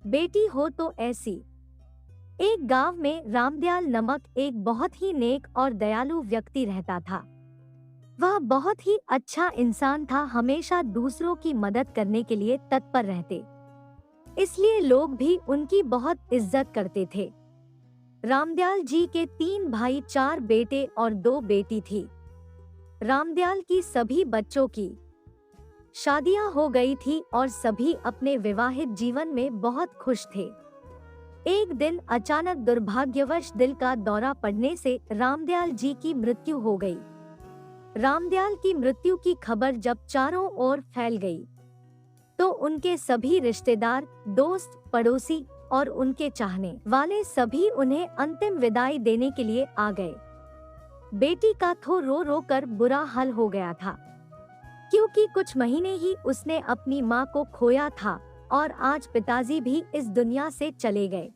बेटी हो तो ऐसी। एक गांव में रामदयाल नामक एक बहुत ही नेक और दयालु व्यक्ति रहता था। वह बहुत ही अच्छा इंसान था, हमेशा दूसरों की मदद करने के लिए तत्पर रहते, इसलिए लोग भी उनकी बहुत इज्जत करते थे। रामदयाल जी के 3 भाई, 4 बेटे और 2 बेटी थी। रामदयाल की सभी बच्चों की शादियां हो गई थी और सभी अपने विवाहित जीवन में बहुत खुश थे। एक दिन अचानक दुर्भाग्यवश दिल का दौरा पड़ने से रामदयाल जी की मृत्यु हो गई। रामदयाल की मृत्यु की खबर जब चारों ओर फैल गई, तो उनके सभी रिश्तेदार, दोस्त, पड़ोसी और उनके चाहने वाले सभी उन्हें अंतिम विदाई देने के लिए आ गए। बेटी का तो रो रो कर बुरा हाल हो गया था, क्योंकि कुछ महीने ही उसने अपनी मां को खोया था और आज पिताजी भी इस दुनिया से चले गए।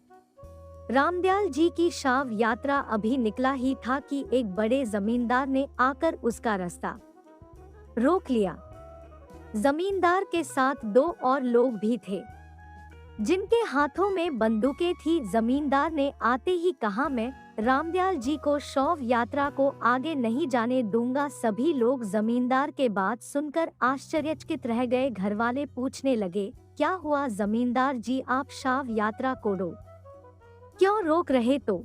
रामदयाल जी की शव यात्रा अभी निकला ही था कि एक बड़े जमींदार ने आकर उसका रास्ता रोक लिया। जमींदार के साथ 2 और लोग भी थे, जिनके हाथों में बंदूकें थी। जमींदार ने आते ही कहा, मैं रामदयाल जी को शव यात्रा को आगे नहीं जाने दूंगा। सभी लोग जमींदार के बात सुनकर आश्चर्यचकित रह गए। घरवाले पूछने लगे, क्या हुआ जमींदार जी, आप शव यात्रा को क्यों रोक रहे? तो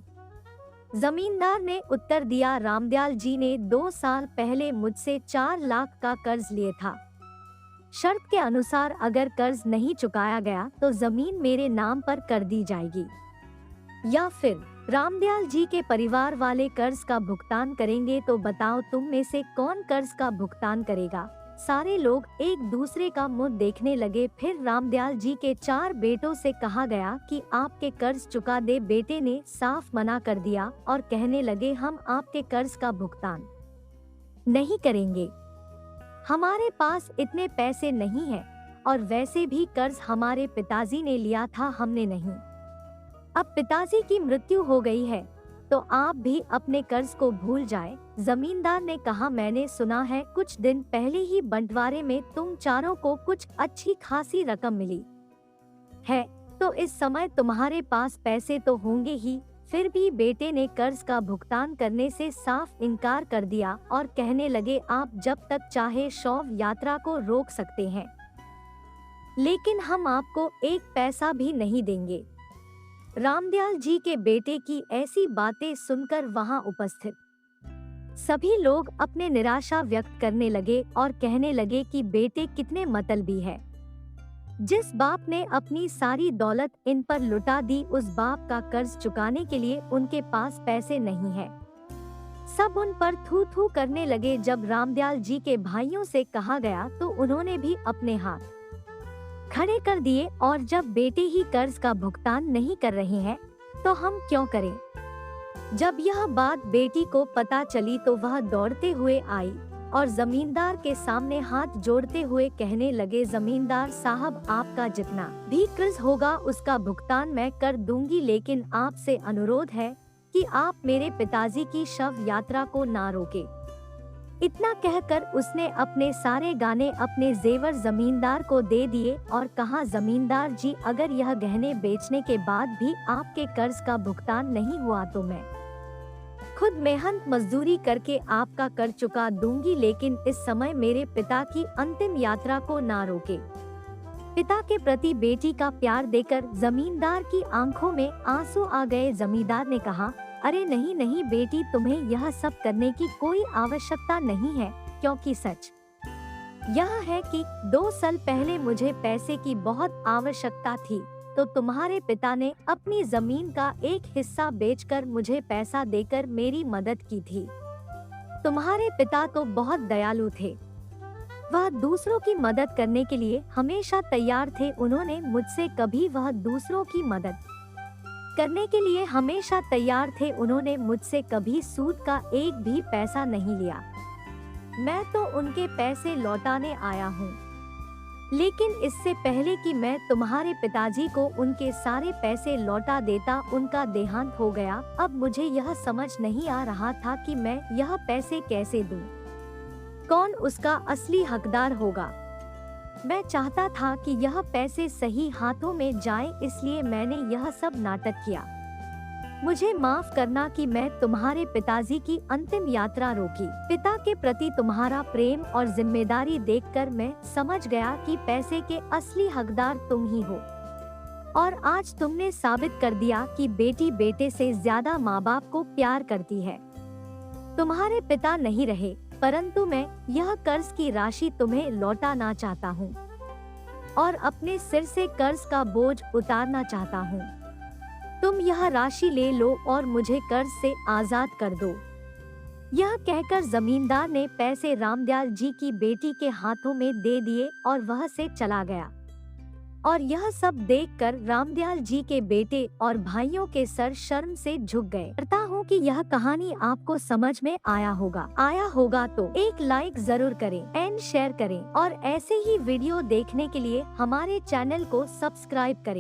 जमींदार ने उत्तर दिया, रामदयाल जी ने 2 साल पहले मुझसे 4 लाख का कर्ज लिए था। शर्त के अनुसार अगर कर्ज नहीं चुकाया गया तो जमीन मेरे नाम पर कर दी जाएगी, या फिर रामदयाल जी के परिवार वाले कर्ज का भुगतान करेंगे। तो बताओ तुम में से कौन कर्ज का भुगतान करेगा? सारे लोग एक दूसरे का मुंह देखने लगे। फिर रामदयाल जी के 4 बेटों से कहा गया कि आपके कर्ज चुका दे। बेटे ने साफ मना कर दिया और कहने लगे, हम आपके कर्ज का भुगतान नहीं करेंगे, हमारे पास इतने पैसे नहीं हैं, और वैसे भी कर्ज हमारे पिताजी ने लिया था, हमने नहीं। अब पिताजी की मृत्यु हो गई है तो आप भी अपने कर्ज को भूल जाए। जमींदार ने कहा, मैंने सुना है कुछ दिन पहले ही बंटवारे में तुम चारों को कुछ अच्छी खासी रकम मिली है, तो इस समय तुम्हारे पास पैसे तो होंगे ही। फिर भी बेटे ने कर्ज का भुगतान करने से साफ इनकार कर दिया और कहने लगे, आप जब तक चाहे शव यात्रा को रोक सकते हैं, लेकिन हम आपको 1 पैसा भी नहीं देंगे। रामदयाल जी के बेटे की ऐसी बातें सुनकर वहां उपस्थित सभी लोग अपने निराशा व्यक्त करने लगे और कहने लगे कि बेटे कितने मतलबी है। जिस बाप ने अपनी सारी दौलत इन पर लुटा दी, उस बाप का कर्ज चुकाने के लिए उनके पास पैसे नहीं है। सब उन पर थू थू करने लगे। जब रामदयाल जी के भाइयों से कहा गया तो उन्होंने भी अपने हाथ खड़े कर दिए, और जब बेटे ही कर्ज का भुगतान नहीं कर रहे हैं तो हम क्यों करें? जब यह बात बेटी को पता चली तो वह दौड़ते हुए आई और जमींदार के सामने हाथ जोड़ते हुए कहने लगे, जमींदार साहब, आपका जितना भी कर्ज होगा उसका भुगतान मैं कर दूंगी, लेकिन आपसे अनुरोध है कि आप मेरे पिताजी की शव यात्रा को ना रोके। इतना कहकर उसने अपने सारे गाने, अपने जेवर जमींदार को दे दिए और कहा, जमींदार जी, अगर यह गहने बेचने के बाद भी आपके कर्ज का भुगतान नहीं हुआ तो मैं खुद मेहनत मजदूरी करके आपका कर्ज चुका दूंगी, लेकिन इस समय मेरे पिता की अंतिम यात्रा को ना रोके। पिता के प्रति बेटी का प्यार देकर जमींदार की आंखों में आंसू आ गए। जमींदार ने कहा, अरे नहीं नहीं बेटी, तुम्हें यह सब करने की कोई आवश्यकता नहीं है, क्योंकि सच यह है कि 2 साल पहले मुझे पैसे की बहुत आवश्यकता थी, तो तुम्हारे पिता ने अपनी जमीन का एक हिस्सा बेचकर मुझे पैसा देकर मेरी मदद की थी। तुम्हारे पिता तो बहुत दयालु थे, वह दूसरों की मदद करने के लिए हमेशा तैयार थे। उन्होंने मुझसे कभी वह दूसरों की मदद करने के लिए हमेशा तैयार थे। उन्होंने मुझसे कभी सूद का एक भी पैसा नहीं लिया। मैं तो उनके पैसे लौटाने आया हूँ, लेकिन इससे पहले कि मैं तुम्हारे पिताजी को उनके सारे पैसे लौटा देता, उनका देहांत हो गया। अब मुझे यह समझ नहीं आ रहा था कि मैं यह पैसे कैसे दूं, कौन उसका असली हकदार होगा। मैं चाहता था कि यह पैसे सही हाथों में जाएं, इसलिए मैंने यह सब नाटक किया। मुझे माफ करना कि मैं तुम्हारे पिताजी की अंतिम यात्रा रोकी। पिता के प्रति तुम्हारा प्रेम और जिम्मेदारी देखकर मैं समझ गया कि पैसे के असली हकदार तुम ही हो। और आज तुमने साबित कर दिया कि बेटी बेटे से ज्यादा माँ बाप को प्यार करती है। तुम्हारे पिता नहीं रहे, परंतु मैं यह कर्ज की राशि तुम्हें लौटाना चाहता हूँ और अपने सिर से कर्ज का बोझ उतारना चाहता हूँ। तुम यह राशि ले लो और मुझे कर्ज से आजाद कर दो। यह कहकर जमींदार ने पैसे रामदयाल जी की बेटी के हाथों में दे दिए और वह से चला गया। और यह सब देखकर रामदयाल जी के बेटे और भाइयों के सर शर्म से झुक गए। करता हूँ कि यह कहानी आपको समझ में आया होगा तो एक लाइक जरूर करें एंड शेयर करें और ऐसे ही वीडियो देखने के लिए हमारे चैनल को सब्सक्राइब करें।